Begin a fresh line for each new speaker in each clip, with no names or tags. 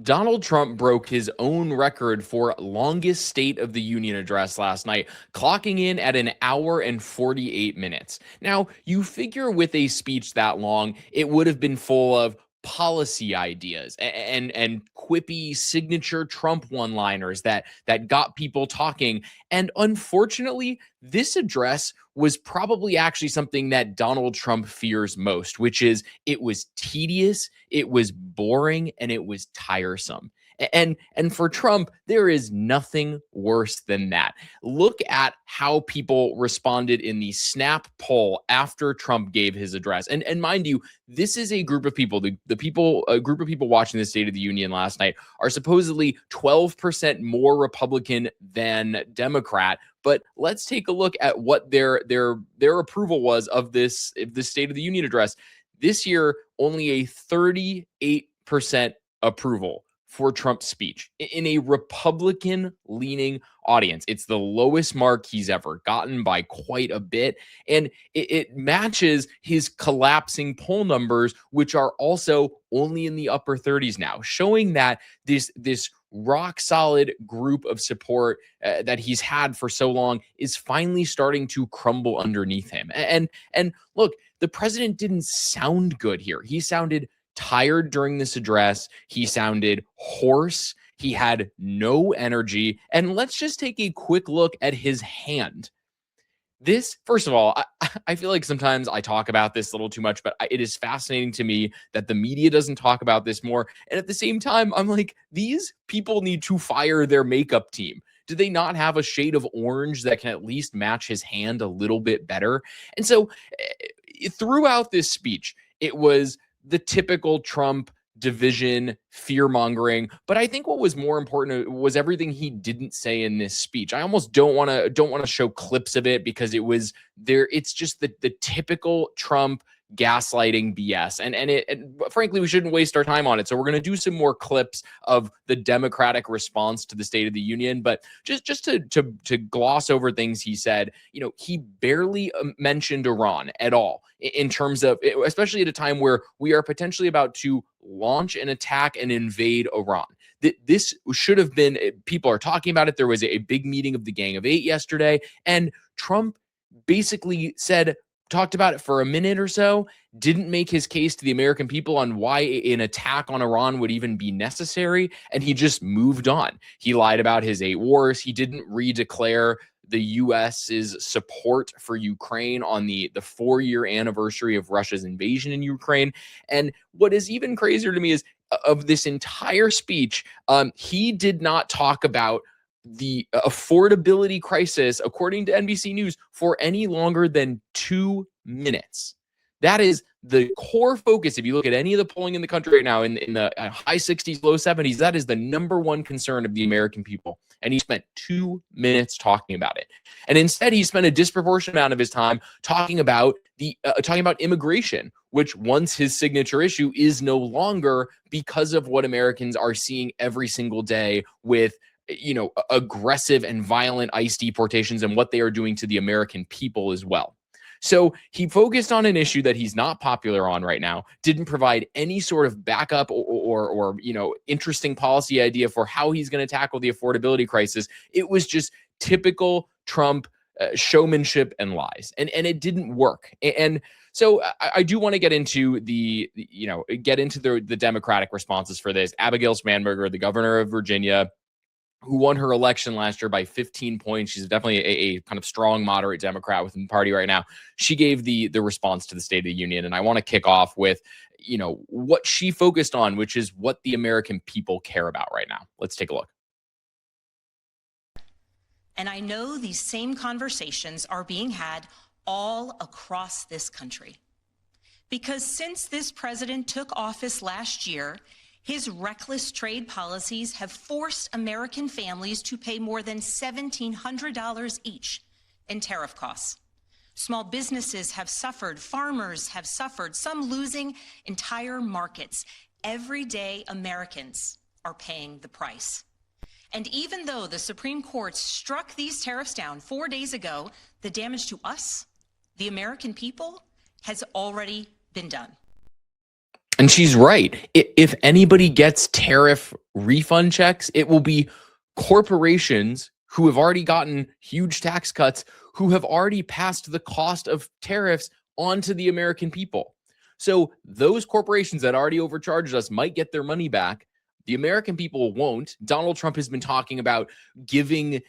Donald Trump broke his own record for longest State of the Union address last night, clocking in at an hour and 48 minutes. Now, you figure with a speech that long, it would have been full of policy ideas and quippy signature Trump one-liners that got people talking. And unfortunately, this address was probably actually something that Donald Trump fears most, which is it was tedious, it was boring, and it was tiresome. And for Trump, there is nothing worse than that. Look at how people responded in the Snap poll after Trump gave his address. And mind you, this is a group of people, a group of people watching the State of the Union last night are supposedly 12% more Republican than Democrat. But let's take a look at what their approval was of this State of the Union address. This year, only a 38% approval for Trump's speech in a Republican-leaning audience. It's the lowest mark he's ever gotten by quite a bit, and it matches his collapsing poll numbers, which are also only in the upper 30s now, showing that this rock solid group of support that he's had for so long is finally starting to crumble underneath him. And look, the president didn't sound good here. He sounded tired during this address. He sounded hoarse. He had no energy. And let's just take a quick look at his hand. This, first of all, I feel like sometimes I talk about this a little too much, but it is fascinating to me that the media doesn't talk about this more. And at the same time, I'm like, these people need to fire their makeup team. Do they not have a shade of orange that can at least match his hand a little bit better? And so throughout this speech, it was the typical Trump division, fear mongering. But I think what was more important was everything he didn't say in this speech. I almost don't want to show clips of it because it was there. It's just the typical Trump gaslighting BS. And frankly, we shouldn't waste our time on it. So we're going to do some more clips of the Democratic response to the State of the Union. But just to gloss over things he said, he barely mentioned Iran at all in terms of, especially at a time where we are potentially about to launch an attack and invade Iran. This should have been, people are talking about it. There was a big meeting of the Gang of Eight yesterday, and Trump basically talked about it for a minute or so, didn't make his case to the American people on why an attack on Iran would even be necessary, and he just moved on. He lied about his 8 wars. He didn't redeclare the U.S.'s support for Ukraine on the 4-year anniversary of Russia's invasion in Ukraine. And what is even crazier to me is of this entire speech, he did not talk about the affordability crisis, according to NBC News, for any longer than 2 minutes. That is the core focus. If you look at any of the polling in the country right now, in the high 60s, low 70s, that is the number one concern of the American people. And he spent 2 minutes talking about it. And instead, he spent a disproportionate amount of his time talking about immigration, which once his signature issue is no longer, because of what Americans are seeing every single day with aggressive and violent ICE deportations and what they are doing to the American people as well. So he focused on an issue that he's not popular on right now, didn't provide any sort of backup or interesting policy idea for how he's going to tackle the affordability crisis. It was just typical Trump showmanship and lies, and it didn't work. And so I do want to get into the Democratic responses for this. Abigail Spanberger, the governor of Virginia, who won her election last year by 15 points. She's definitely a kind of strong, moderate Democrat within the party right now. She gave the response to the State of the Union. And I want to kick off with, what she focused on, which is what the American people care about right now. Let's take a look.
And I know these same conversations are being had all across this country. Because since this president took office last year, his reckless trade policies have forced American families to pay more than $1,700 each in tariff costs. Small businesses have suffered, farmers have suffered, some losing entire markets. Everyday Americans are paying the price. And even though the Supreme Court struck these tariffs down 4 days ago, the damage to us, the American people, has already been done.
And she's right. If anybody gets tariff refund checks, it will be corporations who have already gotten huge tax cuts, who have already passed the cost of tariffs onto the American people. So those corporations that already overcharged us might get their money back. The American people won't. Donald Trump has been talking about giving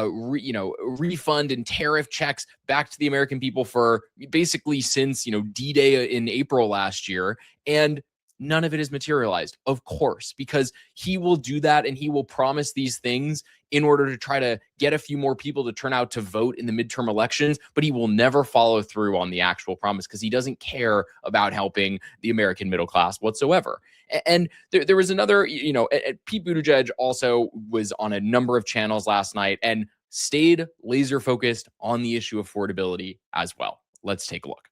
refund and tariff checks back to the American people for basically since D-Day in April last year, and none of it is materialized, of course, because he will do that and he will promise these things in order to try to get a few more people to turn out to vote in the midterm elections, but he will never follow through on the actual promise because he doesn't care about helping the American middle class whatsoever. And there was another, Pete Buttigieg also was on a number of channels last night and stayed laser focused on the issue of affordability as well. Let's take a look.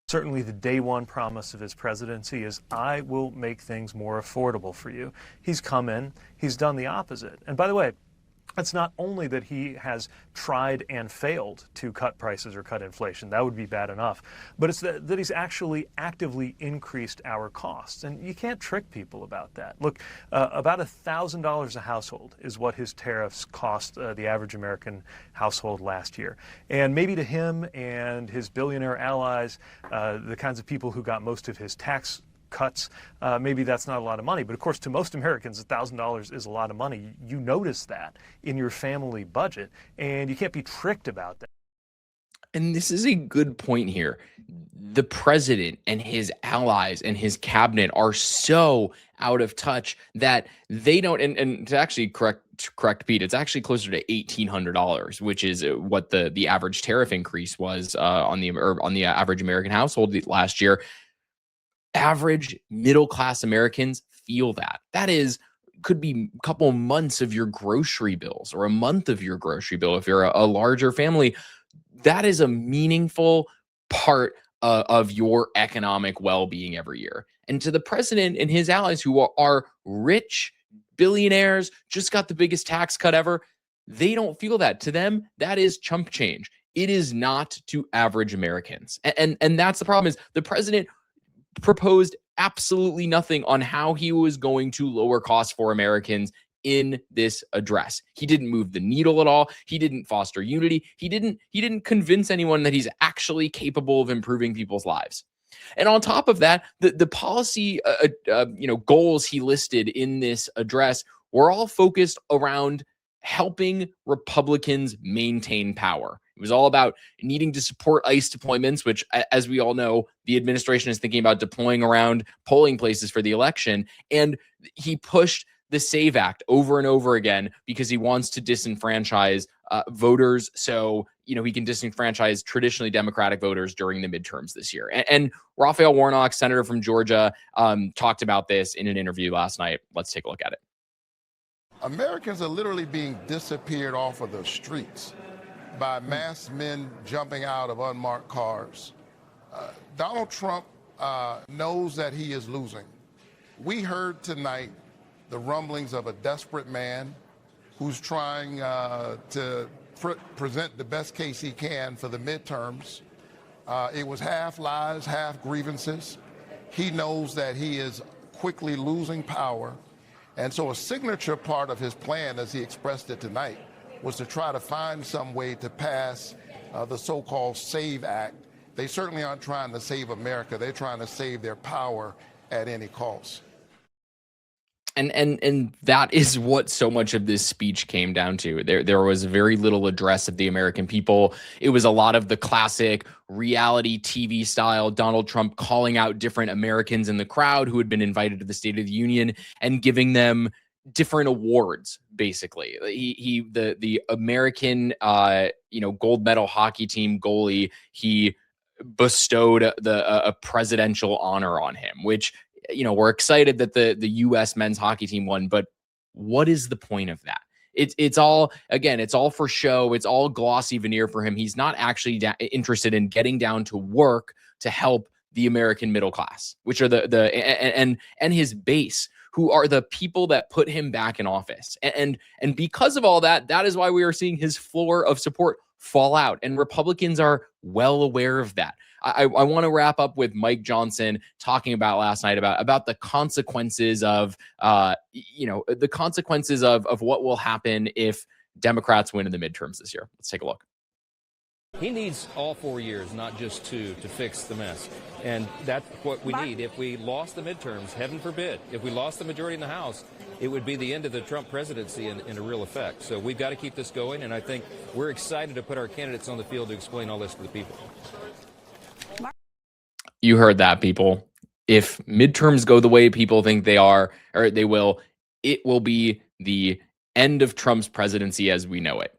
Certainly the day one promise of his presidency is, I will make things more affordable for you. He's come in, he's done the opposite. And by the way, it's not only that he has tried and failed to cut prices or cut inflation, that would be bad enough, but it's that he's actually actively increased our costs. And you can't trick people about that. Look, about $1,000 a household is what his tariffs cost the average American household last year. And maybe to him and his billionaire allies, the kinds of people who got most of his tax cuts, maybe that's not a lot of money, but of course to most Americans $1,000 is a lot of money. You notice that in your family budget, and you can't be tricked about that.
And this is a good point here. The president and his allies and his cabinet are so out of touch that they don't, and to actually correct Pete, it's actually closer to $1,800, which is what the average tariff increase was on the average American household last year. Average middle class Americans feel that. That could be a couple months of your grocery bills or a month of your grocery bill if you're a larger family. That is a meaningful part of your economic well-being every year. And to the president and his allies who are rich billionaires, just got the biggest tax cut ever, they don't feel that. To them, that is chump change. It is not to average Americans. And that's the problem, is the president proposed absolutely nothing on how he was going to lower costs for Americans in this address. He didn't move the needle at all. He didn't foster unity. He didn't convince anyone that he's actually capable of improving people's lives. And on top of that, the policy goals he listed in this address were all focused around helping Republicans maintain power. It was all about needing to support ICE deployments, which, as we all know, the administration is thinking about deploying around polling places for the election. And he pushed the SAVE Act over and over again because he wants to disenfranchise voters. So, he can disenfranchise traditionally Democratic voters during the midterms this year. And Raphael Warnock, senator from Georgia, talked about this in an interview last night. Let's take a look at it.
Americans are literally being disappeared off of the streets by masked men jumping out of unmarked cars. Donald Trump knows that he is losing. We heard tonight the rumblings of a desperate man who's trying to present the best case he can for the midterms. It was half lies, half grievances. He knows that he is quickly losing power. And so a signature part of his plan, as he expressed it tonight, was to try to find some way to pass the so-called SAVE Act. They certainly aren't trying to save America. They're trying to save their power at any cost.
And that is what so much of this speech came down to. There was very little address of the American people. It was a lot of the classic reality TV style Donald Trump calling out different Americans in the crowd who had been invited to the State of the Union and giving them different awards. Basically, the American gold medal hockey team goalie, he bestowed a presidential honor on him, which, we're excited that the U.S. men's hockey team won, but what is the point of that? It's all for show. It's all glossy veneer for him. He's not actually interested in getting down to work to help the American middle class, which are and his base, who are the people that put him back in office. And because of all that, that is why we are seeing his floor of support fall out. And Republicans are well aware of that. I want to wrap up with Mike Johnson talking about last night about the consequences of the consequences of what will happen if Democrats win in the midterms this year. Let's take a look.
He needs all 4 years, not just 2, to fix the mess. And that's what we need. If we lost the midterms, heaven forbid, if we lost the majority in the House, it would be the end of the Trump presidency in a real effect. So we've got to keep this going, and I think we're excited to put our candidates on the field to explain all this to the people.
You heard that, people. If midterms go the way people think they are, or they will, it will be the end of Trump's presidency as we know it.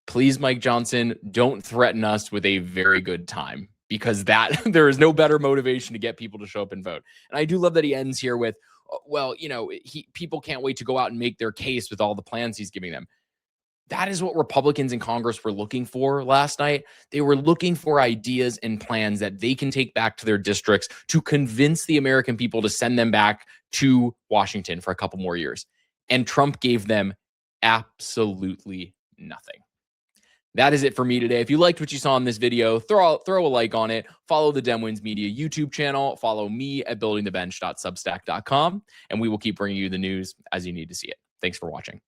Please, Mike Johnson, don't threaten us with a very good time, because that there is no better motivation to get people to show up and vote. And I do love that he ends here with, well, people can't wait to go out and make their case with all the plans he's giving them. That is what Republicans in Congress were looking for last night. They were looking for ideas and plans that they can take back to their districts to convince the American people to send them back to Washington for a couple more years. And Trump gave them absolutely nothing. That is it for me today. If you liked what you saw in this video, throw a like on it. Follow the Dem Wins Media YouTube channel. Follow me at buildingthebench.substack.com, and we will keep bringing you the news as you need to see it. Thanks for watching.